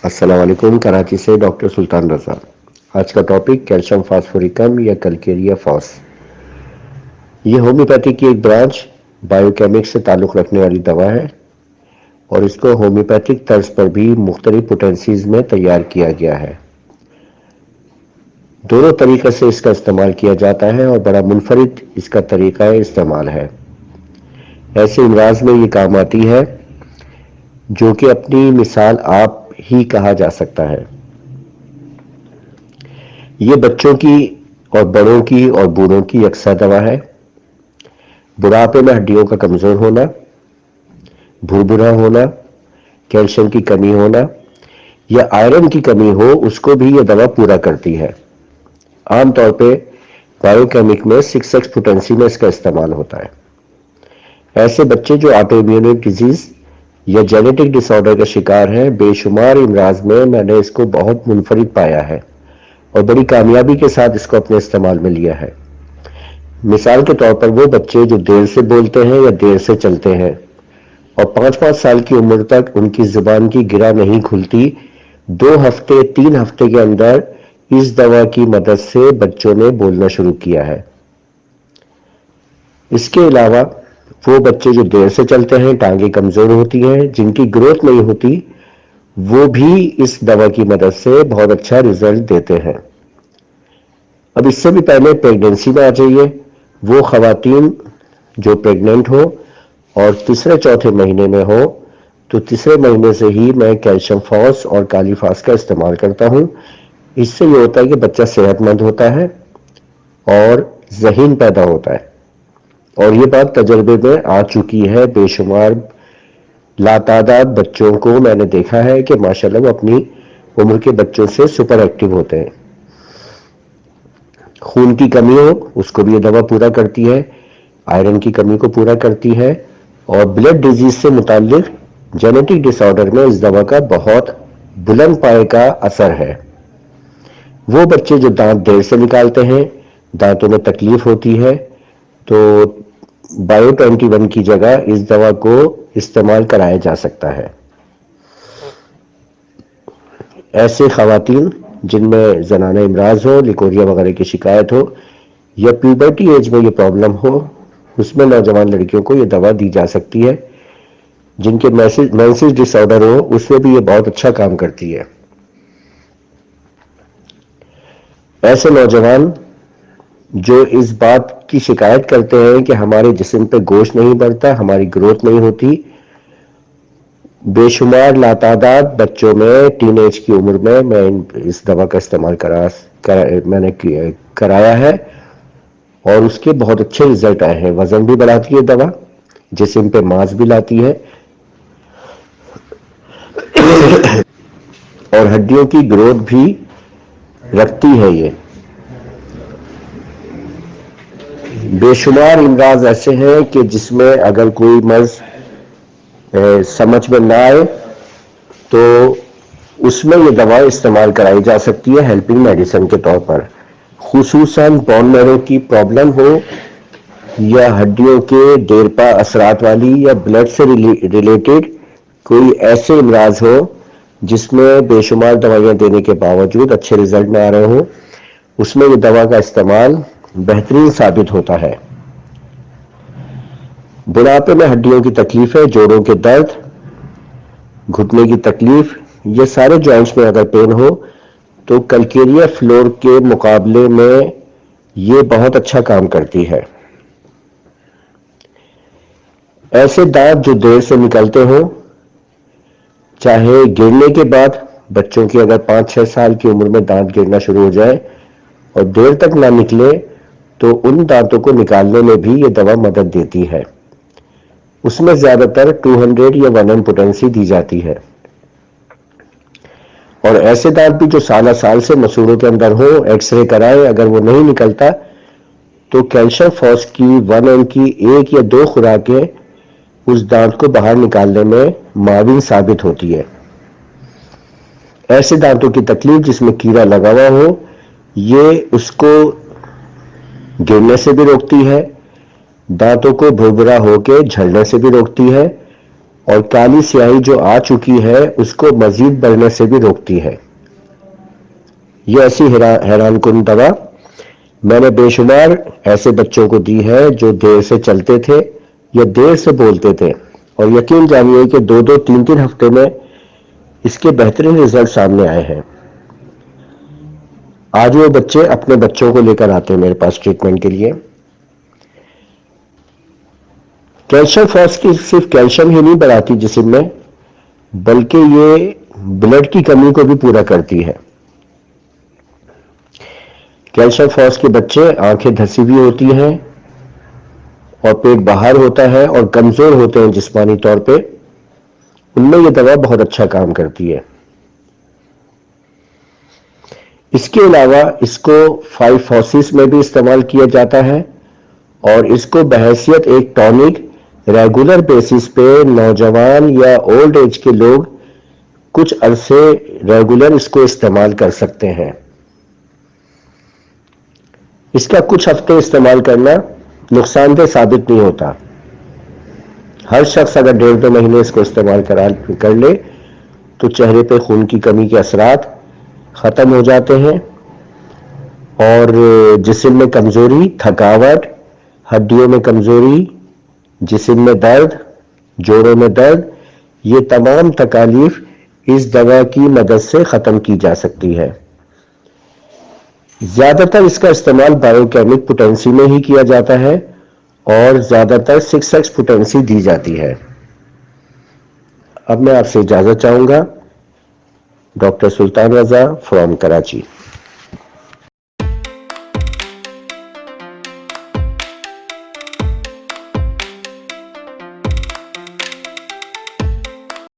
السلام علیکم، کراچی سے ڈاکٹر سلطان رضا۔ آج کا ٹاپک کیلشیم فاسفوریکم یا کلکیریا فاس۔ یہ ہومیوپیتھی کی ایک برانچ بایو کیمکس سے تعلق رکھنے والی دوا ہے اور اس کو ہومیوپیتھک طرز پر بھی مختلف پوٹینسیز میں تیار کیا گیا ہے۔ دونوں طریقے سے اس کا استعمال کیا جاتا ہے اور بڑا منفرد اس کا طریقہ استعمال ہے۔ ایسے امراض میں یہ کام آتی ہے جو کہ اپنی مثال آپ ہی کہا جا سکتا ہے۔ یہ بچوں کی اور بڑوں کی اور بوڑھوں کی یکساں دوا ہے۔ بڑھاپے میں ہڈیوں کا کمزور ہونا، بھربھرا ہونا، کیلشیم کی کمی ہونا یا آئرن کی کمی ہو، اس کو بھی یہ دوا پورا کرتی ہے۔ عام طور پہ بایو کیمک میں 6x پوٹینسی میں اس کا استعمال ہوتا ہے۔ ایسے بچے جو آٹو امیون ڈیزیز یا جینیٹک ڈس آرڈر کا شکار ہیں، بے شمار امراض میں نے اس کو بہت منفرد پایا ہے اور بڑی کامیابی کے ساتھ اس کو اپنے استعمال میں لیا ہے۔ مثال کے طور پر وہ بچے جو دیر سے بولتے ہیں یا دیر سے چلتے ہیں اور 5 سال کی عمر تک ان کی زبان کی گرہ نہیں کھلتی، 2 ہفتے 3 ہفتے کے اندر اس دوا کی مدد سے بچوں نے بولنا شروع کیا ہے۔ اس کے علاوہ وہ بچے جو دیر سے چلتے ہیں، ٹانگیں کمزور ہوتی ہیں، جن کی گروتھ نہیں ہوتی، وہ بھی اس دوا کی مدد سے بہت اچھا رزلٹ دیتے ہیں۔ اب اس سے بھی پہلے پریگننسی میں آ جائیے، وہ خواتین جو پریگننٹ ہو اور تیسرے چوتھے مہینے میں ہو، تو تیسرے مہینے سے ہی میں کیلشیم فاس اور کالی فاس کا استعمال کرتا ہوں۔ اس سے یہ ہوتا ہے کہ بچہ صحت مند ہوتا ہے اور ذہین پیدا ہوتا ہے، اور یہ بات تجربے میں آ چکی ہے۔ بے شمار لاتعداد بچوں کو میں نے دیکھا ہے کہ ماشاءاللہ وہ اپنی عمر کے بچوں سے سپر ایکٹیو ہوتے ہیں۔ خون کی کمی ہو، اس کو بھی یہ دوا پورا کرتی ہے، آئرن کی کمی کو پورا کرتی ہے، اور بلڈ ڈیزیز سے متعلق جینیٹک ڈس آرڈر میں اس دوا کا بہت بلند پائے کا اثر ہے۔ وہ بچے جو دانت دیر سے نکالتے ہیں، دانتوں میں تکلیف ہوتی ہے، تو بایو 21 کی جگہ اس دوا کو استعمال کرایا جا سکتا ہے۔ ایسے خواتین جن میں زنانہ امراض ہو، لیکوریا وغیرہ کی شکایت ہو یا پیوبرٹی ایج میں یہ پرابلم ہو، اس میں نوجوان لڑکیوں کو یہ دوا دی جا سکتی ہے۔ جن کے مینسز ڈس آرڈر ہو، اس میں بھی یہ بہت اچھا کام کرتی ہے۔ ایسے نوجوان جو اس بات کی شکایت کرتے ہیں کہ ہمارے جسم پہ گوشت نہیں بڑھتا، ہماری گروتھ نہیں ہوتی، بے شمار لاتعداد بچوں میں ٹین ایج کی عمر میں اس دوا کا استعمال میں نے کرایا ہے اور اس کے بہت اچھے رزلٹ آئے ہیں۔ وزن بھی بڑھاتی ہے دوا، جسم پہ ماس بھی لاتی ہے اور ہڈیوں کی گروتھ بھی رکھتی ہے۔ یہ بے شمار امراض ایسے ہیں کہ جس میں اگر کوئی مرض سمجھ میں نہ آئے تو اس میں یہ دوا استعمال کرائی جا سکتی ہے ہیلپنگ میڈیسن کے طور پر۔ خصوصاً بون میرو کی پرابلم ہو یا ہڈیوں کے دیرپا اثرات والی یا بلڈ سے ریلیٹڈ کوئی ایسے امراض ہو جس میں بے شمار دوائیاں دینے کے باوجود اچھے رزلٹ نہ آ رہے ہوں، اس میں یہ دوا کا استعمال بہترین ثابت ہوتا ہے۔ بڑھاپے میں ہڈیوں کی تکلیفیں، جوڑوں کے درد، گھٹنے کی تکلیف، یہ سارے جوائنٹس میں اگر پین ہو تو کلکیریا فلور کے مقابلے میں یہ بہت اچھا کام کرتی ہے۔ ایسے دانت جو دیر سے نکلتے ہوں، چاہے گرنے کے بعد، بچوں کی اگر 5-6 سال کی عمر میں دانت گرنا شروع ہو جائے اور دیر تک نہ نکلے، تو ان دانتوں کو نکالنے میں بھی یہ دوا مدد دیتی ہے۔ اس میں زیادہ تر 200 یا 1M پوٹینسی دی جاتی ہے۔ اور ایسے دانت بھی جو سال سے مسوڑوں کے اندر ہو، ایکس رے کرائے، اگر وہ نہیں نکلتا تو کیلشیم فاس کی 1M کی 1 یا 2 خوراکیں اس دانت کو باہر نکالنے میں معاون ثابت ہوتی ہے۔ ایسے دانتوں کی تکلیف جس میں کیڑا لگا ہوا ہو، یہ اس کو گرنے سے بھی روکتی ہے، دانتوں کو بھربھرا ہو کے جھڑنے سے بھی روکتی ہے، اور کالی سیاہی جو آ چکی ہے اس کو مزید بڑھنے سے بھی روکتی ہے. یہ ایسی حیران کن دوا میں نے بے شمار ایسے بچوں کو دی ہے جو دیر سے چلتے تھے یا دیر سے بولتے تھے، اور یقین جانیے کہ 2-3 ہفتے میں اس کے بہترین رزلٹ سامنے آئے ہیں. آج وہ بچے اپنے بچوں کو لے کر آتے ہیں میرے پاس ٹریٹمنٹ کے لیے. کیلشیم فاسفیٹ صرف کیلشیم ہی نہیں بڑھاتی جسم میں، بلکہ یہ بلڈ کی کمی کو بھی پورا کرتی ہے. کیلشیم فاس کے بچے آنکھیں دھسی ہوئی ہوتی ہیں اور پیٹ باہر ہوتا ہے اور کمزور ہوتے ہیں جسمانی طور پہ، ان میں یہ دوا بہت اچھا کام کرتی ہے. اس کے علاوہ اس کو 5 فاسس میں بھی استعمال کیا جاتا ہے، اور اس کو بحیثیت ایک ٹانک ریگولر بیسس پہ نوجوان یا اولڈ ایج کے لوگ کچھ عرصے ریگولر اس کو استعمال کر سکتے ہیں. اس کا کچھ ہفتے استعمال کرنا نقصان دہ ثابت نہیں ہوتا. ہر شخص اگر 1.5-2 مہینے اس کو استعمال کر لے تو چہرے پہ خون کی کمی کے اثرات ختم ہو جاتے ہیں، اور جسم میں کمزوری، تھکاوٹ، ہڈیوں میں کمزوری، جسم میں درد، جوڑوں میں درد، یہ تمام تکالیف اس دوا کی مدد سے ختم کی جا سکتی ہے. زیادہ تر اس کا استعمال بایو کیمک پوٹینسی میں ہی کیا جاتا ہے اور زیادہ تر 6x پوٹینسی دی جاتی ہے. اب میں آپ سے اجازت چاہوں گا. Doctor Sultan Raza from Karachi.